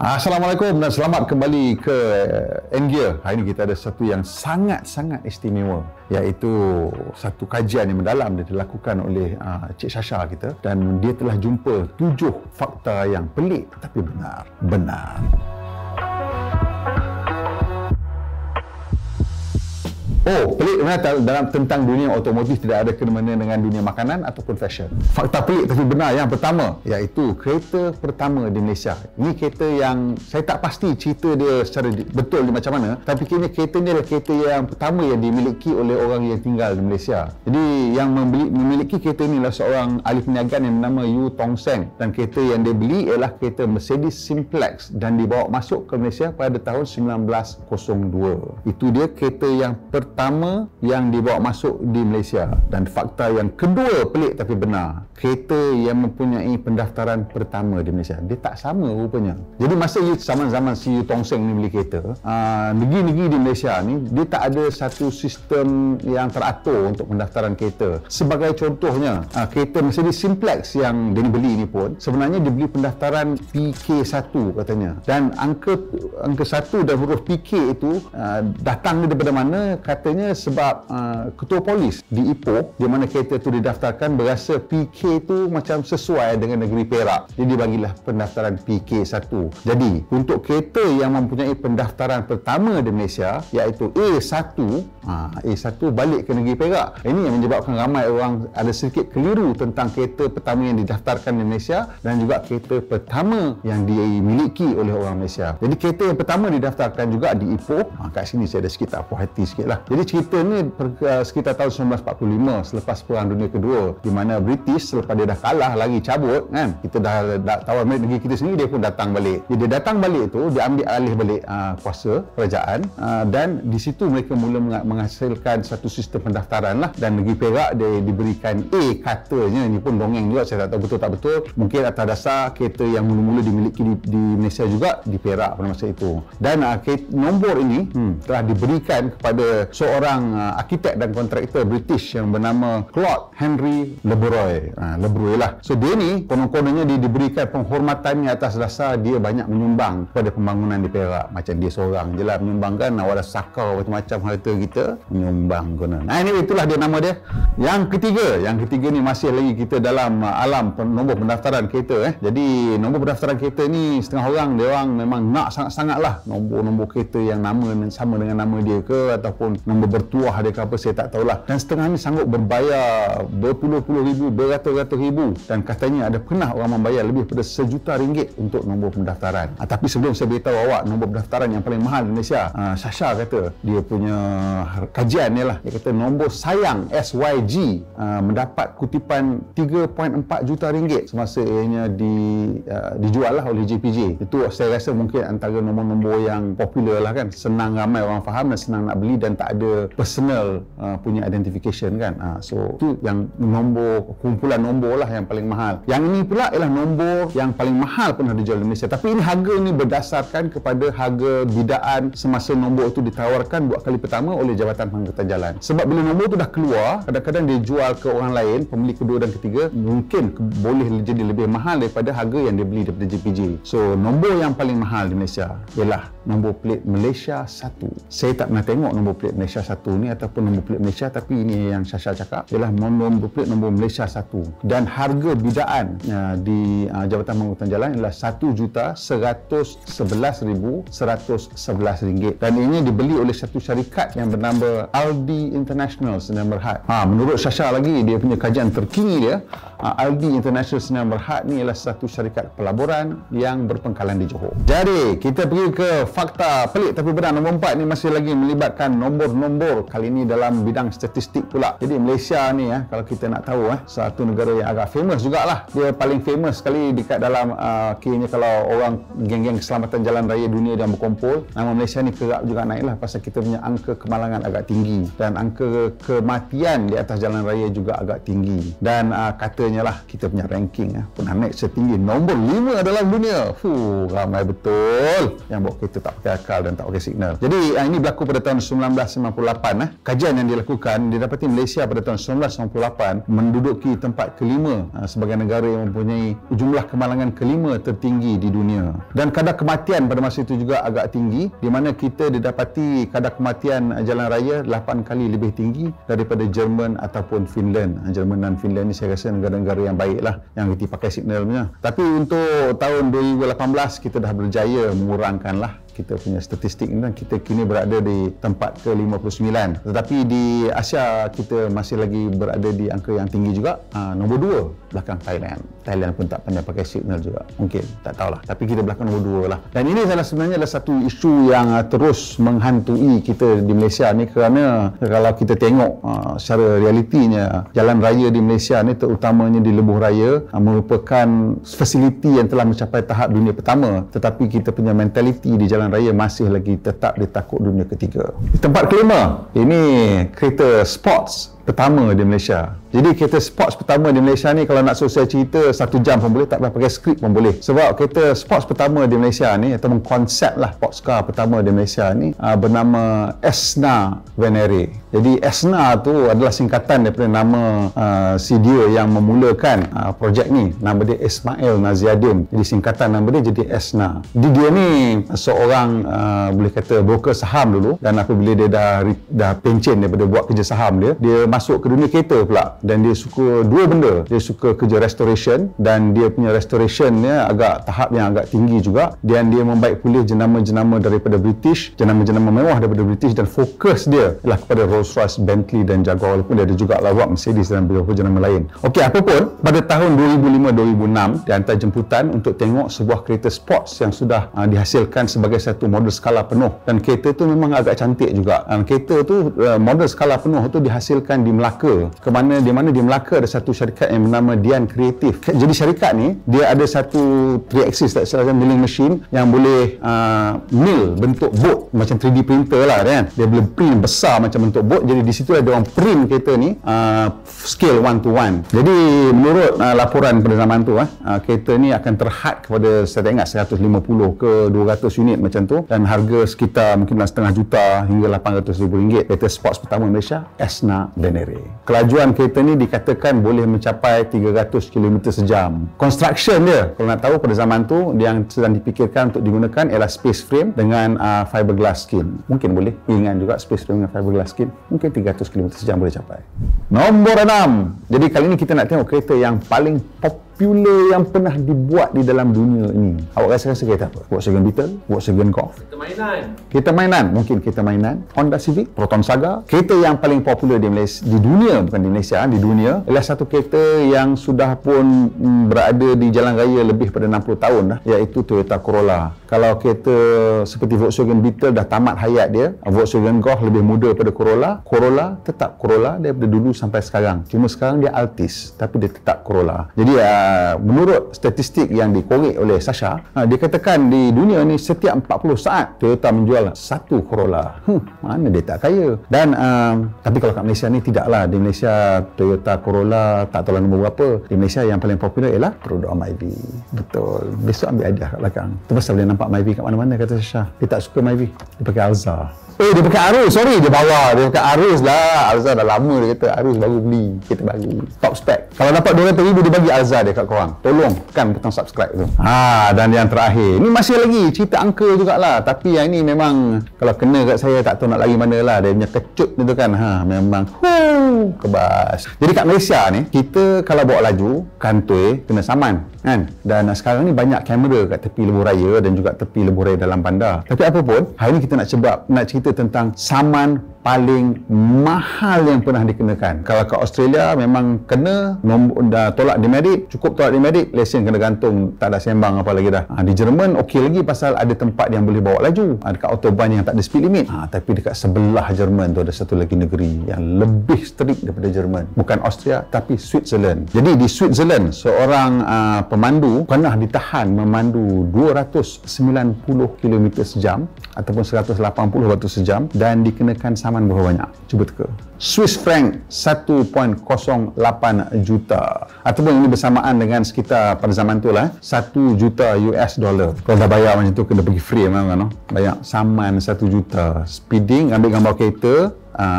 Assalamualaikum dan selamat kembali ke N-Gear. Hari ini kita ada satu yang sangat-sangat istimewa, iaitu satu kajian yang mendalam yang dilakukan oleh Cik Sasha kita, dan dia telah jumpa 7 fakta yang pelik tapi benar. Pelik dalam tentang dunia otomotif tidak ada kena-mena dengan dunia makanan ataupun fashion. Fakta pelik tapi benar yang pertama, iaitu kereta pertama di Malaysia. Ini kereta yang saya tak pasti cerita dia secara betul dia macam mana, tapi kini kereta ni adalah kereta yang pertama yang dimiliki oleh orang yang tinggal di Malaysia. Jadi yang memiliki kereta ni adalah seorang ahli perniagaan yang bernama Yu Tong Seng, dan kereta yang dia beli ialah kereta Mercedes Simplex dan dibawa masuk ke Malaysia pada tahun 1902. Itu dia kereta yang pertama yang dibawa masuk di Malaysia. Dan fakta yang kedua pelik tapi benar, kereta yang mempunyai pendaftaran pertama di Malaysia. Dia tak sama rupanya. Jadi masa zaman si Yu Tong Seng ni beli kereta, negeri-negeri di Malaysia ni dia tak ada satu sistem yang teratur untuk pendaftaran kereta. Sebagai contohnya, kereta Mercedes Simplex yang dia beli ni pun sebenarnya dia beli pendaftaran PK1 katanya. Dan angka 1 dan huruf PK itu datang daripada mana? Katanya sebab ketua polis di Ipoh di mana kereta itu didaftarkan berasa PK itu macam sesuai dengan negeri Perak, jadi bagilah pendaftaran PK1. Jadi untuk kereta yang mempunyai pendaftaran pertama di Malaysia iaitu A1, A1 balik ke negeri Perak. Ini yang menyebabkan ramai orang ada sedikit keliru tentang kereta pertama yang didaftarkan di Malaysia dan juga kereta pertama yang dimiliki oleh orang Malaysia. Jadi kereta yang pertama didaftarkan juga di Ipoh. Kat sini saya ada sikit tak puas hati sikit lah. Jadi cerita ni sekitar tahun 1945 selepas Perang Dunia Kedua, di mana British selepas dia dah kalah lagi cabut kan, kita dah tawan balik negeri kita sendiri, dia pun datang balik. Jadi dia datang balik tu, dia ambil alih balik kuasa kerajaan, dan di situ mereka mula menghasilkan satu sistem pendaftaran lah, dan negeri Perak dia diberikan A katanya. Ini pun dongeng juga, saya tak tahu betul tak betul, mungkin atas dasar kereta yang mula-mula dimiliki di Malaysia juga di Perak pada masa itu. Dan nombor ini telah diberikan kepada seorang arkitek dan kontraktor British yang bernama Claude Henry Lebroy. Lebroy lah. So dia ni konon-kononnya dia diberikan penghormatan atas dasar dia banyak menyumbang kepada pembangunan di Perak. Macam dia seorang je lah menyumbangkan, awal sakau macam-macam harta kita menyumbang konon. Ini itulah dia nama dia. Yang ketiga ni masih lagi kita dalam alam nombor pendaftaran kereta. Jadi nombor pendaftaran kereta ni setengah orang dia orang memang nak sangat-sangat lah nombor kereta yang nama sama dengan nama dia ke, ataupun nombor bertuah dia ke apa, saya tak tahulah. Dan setengah ni sanggup berbayar berpuluh-puluh ribu, beratus-ratus ribu, dan katanya ada pernah orang membayar lebih daripada RM1 juta untuk nombor pendaftaran. Tapi sebelum saya beritahu awak nombor pendaftaran yang paling mahal di Malaysia, Sasha kata dia punya kajian ni lah, dia kata nombor sayang SYG mendapat kutipan RM3.4 juta semasa ianya dijual lah oleh JPJ. Itu saya rasa mungkin antara nombor-nombor yang popular lah kan, senang ramai orang faham dan senang nak beli dan tak ada personal punya identification kan. So itu yang kumpulan nombor lah yang paling mahal. Yang ini pula ialah nombor yang paling mahal pernah dijual di Malaysia, tapi ini harga ni berdasarkan kepada harga bidaan semasa nombor itu ditawarkan buat kali pertama oleh Jabatan Pengangkutan Jalan. Sebab bila nombor tu dah keluar, kadang-kadang dia jual ke orang lain, pembeli kedua dan ketiga, mungkin boleh jadi lebih mahal daripada harga yang dia beli daripada JPJ. So nombor yang paling mahal di Malaysia ialah nombor pelik Malaysia 1. Saya tak pernah tengok nombor pelik Malaysia 1 ni ataupun nombor pelik Malaysia, tapi ini yang Sasha cakap ialah nombor pelik nombor Malaysia 1, dan harga bidaan di Jabatan Pengangkutan Jalan ialah RM1,111,111, dan ini dibeli oleh satu syarikat yang bernama Aldi International Sdn Bhd. Menurut Sasha lagi, dia punya kajian terkini dia, Aldi International Sdn Bhd ni ialah satu syarikat pelaburan yang berpangkalan di Johor. Jadi kita pergi ke fakta pelik tapi benar nombor 4 ni, masih lagi melibatkan nombor-nombor, kali ini dalam bidang statistik pula. Jadi Malaysia ni kalau kita nak tahu satu negara yang agak famous jugalah. Dia paling famous sekali dekat dalam kira kalau orang geng-geng keselamatan jalan raya dunia yang berkumpul, nama Malaysia ni kerap juga naiklah pasal kita punya angka kemalangan agak tinggi dan angka kematian di atas jalan raya juga agak tinggi. Dan katanya lah kita punya ranking pernah naik setinggi nombor 5 dalam dunia. Ramai betul yang bawa kereta tak pakai akal dan tak pakai signal. Jadi ini berlaku pada tahun 1999 1998, kajian yang dilakukan, didapati Malaysia pada tahun 1998 menduduki tempat kelima sebagai negara yang mempunyai jumlah kemalangan kelima tertinggi di dunia. Dan kadar kematian pada masa itu juga agak tinggi, di mana kita didapati kadar kematian jalan raya 8 kali lebih tinggi daripada Jerman ataupun Finland. Jerman dan Finland ni saya rasa negara-negara yang baiklah, yang kita pakai signalnya. Tapi untuk tahun 2018 kita dah berjaya mengurangkanlah kita punya statistik ni, dan kita kini berada di tempat ke-59. Tetapi di Asia kita masih lagi berada di angka yang tinggi juga, nombor 2 belakang Thailand. Thailand pun tak pandai pakai signal juga, mungkin, tak tahulah, tapi kita belakang nombor 2 lah. Dan ini sebenarnya adalah satu isu yang terus menghantui kita di Malaysia ni, kerana kalau kita tengok secara realitinya, jalan raya di Malaysia ni, terutamanya di lebuh raya, merupakan fasiliti yang telah mencapai tahap dunia pertama, tetapi kita punya mentaliti di jalan raya masih lagi tetap ditakut dunia ketiga. Di tempat kelima, ini kereta sports pertama di Malaysia. Jadi kereta sports pertama di Malaysia ni, kalau nak selesai cerita 1 jam pun boleh, tak payah pakai skrip pun boleh. Sebab kereta sports pertama di Malaysia ni, atau konsep lah sports car pertama di Malaysia ni, bernama Esna Venere. Jadi Esna tu adalah singkatan daripada nama si dia yang memulakan projek ni. Nama dia Ismail Naziaddin. Jadi singkatan nama dia jadi Esna. Dia ni seorang boleh kata broker saham dulu, dan apabila dia dah pencen daripada buat kerja saham dia masuk ke dunia kereta pula. Dan dia suka dua benda. Dia suka kerja restoration, dan dia punya restoration ni agak tahap yang agak tinggi juga. Dan dia membaik pulih jenama-jenama daripada British, jenama-jenama mewah daripada British, dan fokus dia adalah kepada Rolls-Royce, Bentley dan Jaguar, walaupun dia ada juga buat Mercedes dan beberapa jenama lain. Okey, apapun, pada tahun 2005-2006 dia hantar jemputan untuk tengok sebuah kereta sports yang sudah dihasilkan sebagai satu model skala penuh. Dan kereta tu memang agak cantik juga. Dan kereta tu model skala penuh tu dihasilkan di Melaka, di mana di Melaka ada satu syarikat yang bernama Dian Kreatif. Jadi syarikat ni dia ada satu 3-axis milling machine yang boleh mill bentuk boat macam 3D printer lah kan. Dia boleh print besar macam bentuk boat. Jadi di situ ada orang print kereta ni scale 1:1. Jadi menurut laporan pada zaman tu kereta ni akan terhad kepada, saya tak ingat, 150 ke 200 unit macam tu, dan harga sekitar mungkin setengah juta hingga 800,000 ringgit. Kereta sports pertama Malaysia, Esna Venere. Kelajuan kereta ni dikatakan boleh mencapai 300 km sejam. Construction dia, kalau nak tahu pada zaman tu, yang sedang dipikirkan untuk digunakan ialah space frame dengan fiberglass skin. Mungkin boleh ingat juga space frame dengan fiberglass skin, mungkin 300 km sejam boleh capai. Nombor 6. Jadi kali ni kita nak tengok kereta yang paling popular yang pernah dibuat di dalam dunia ini. Awak rasa kereta apa? Volkswagen Beetle? Volkswagen Golf? Kereta mainan. Mungkin kereta mainan. Honda Civic? Proton Saga? Kereta yang paling popular di Malaysia, di dunia, bukan di Malaysia, di dunia, ialah satu kereta yang sudah pun berada di jalan raya lebih pada 60 tahun dah, iaitu Toyota Corolla. Kalau kereta seperti Volkswagen Beetle dah tamat hayat dia, Volkswagen Golf lebih muda pada Corolla. Corolla tetap Corolla daripada dulu sampai sekarang. Cuma sekarang dia Altis, tapi dia tetap Corolla. Jadi menurut statistik yang dikorek oleh Sasha, dikatakan di dunia ni setiap 40 saat Toyota menjual satu Corolla. Mana dia tak kaya. Dan tapi kalau kat Malaysia ni tidaklah. Di Malaysia Toyota Corolla tak tahu nombor berapa. Di Malaysia yang paling popular ialah produk Myvi. Betul. Besok ambil hadiah kat belakang. Tu pasal boleh nampak Myvi kat mana-mana, kata Sasha. Dia tak suka Myvi. Dia pakai Alza. Dia pakai Arus. Sorry, dia bawa. Dia pakai Arus lah. Alza dah lama dia kata. Arus baru beli. Kereta baru. Top spec. Kalau dapat 200,000 dia bagi Alza dia kat korang. Tolong tekan butang subscribe tu. Dan yang terakhir. Ni masih lagi cerita angka jugalah. Tapi yang ni memang kalau kena kat saya tak tahu nak lari mana lah. Dia punya kecut tu kan. Memang kebas. Jadi kat Malaysia ni, kita kalau bawa laju, kantoi, kena saman. Kan? Dan sekarang ni banyak kamera kat tepi lebuh raya dan juga tepi lebuh raya dalam bandar. Tapi apa pun, hari ni kita nak cerita tentang saman paling mahal yang pernah dikenakan. Kalau kat Australia memang kena dah tolak demerit, cukup tolak demerit, lesen kena gantung, tak ada sembang apa lagi dah. Di Jerman okey lagi pasal ada tempat yang boleh bawa laju. Dekat autobahn yang tak ada speed limit. Tapi dekat sebelah Jerman tu ada satu lagi negeri yang lebih strict daripada Jerman. Bukan Austria tapi Switzerland. Jadi di Switzerland seorang pemandu pernah ditahan memandu 290 km sejam ataupun 180 batu sejam dan dikenakan saman berapa banyak? Cuba teka. Swiss franc 1.08 juta, ataupun ini bersamaan dengan sekitar pada zaman tu lah 1 juta US dollar. Kalau dah bayar macam tu kena pergi free memang kan, bayar saman 1 juta. Speeding, ambil gambar kereta,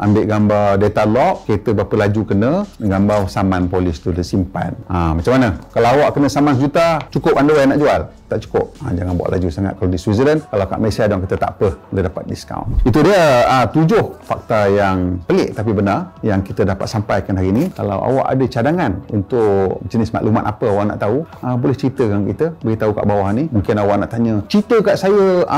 ambil gambar data log, kereta berapa laju kena, gambar saman polis tu dia simpan. Macam mana? Kalau awak kena saman 1 juta, cukup underwear nak jual? Tak cukup. Jangan bawa laju sangat. Kalau di Switzerland, kalau kat Malaysia dia kata tak apa, dia dapat diskaun. Itu dia 7 fakta yang pelik tapi benar yang kita dapat sampaikan hari ini. Kalau awak ada cadangan untuk jenis maklumat apa awak nak tahu, boleh ceritakan kita, beritahu kat bawah ni. Mungkin awak nak tanya, cerita kat saya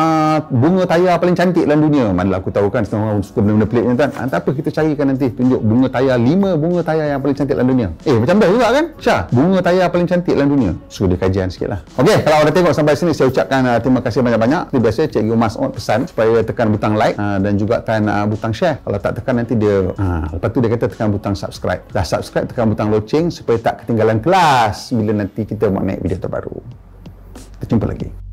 bunga tayar paling cantik dalam dunia. Manalah aku tahu kan, setengah orang suka benda-benda pelik ni kan. Tak apa, kita carikan nanti, tunjuk bunga tayar 5 bunga tayar yang paling cantik dalam dunia. Macam best juga kan? Syah, bunga tayar paling cantik dalam dunia. Suruh dia kajian sikit lah. Okey, kalau awak dah tengok sampai sini, saya ucapkan terima kasih banyak-banyak. Seperti biasa, Cikgu Mas pesan supaya tekan butang like dan juga tekan butang share. Kalau tak tekan nanti dia lepas tu dia kata tekan butang subscribe. Dah subscribe, tekan butang loceng supaya tak ketinggalan kelas bila nanti kita mau naik video terbaru. Kita jumpa lagi.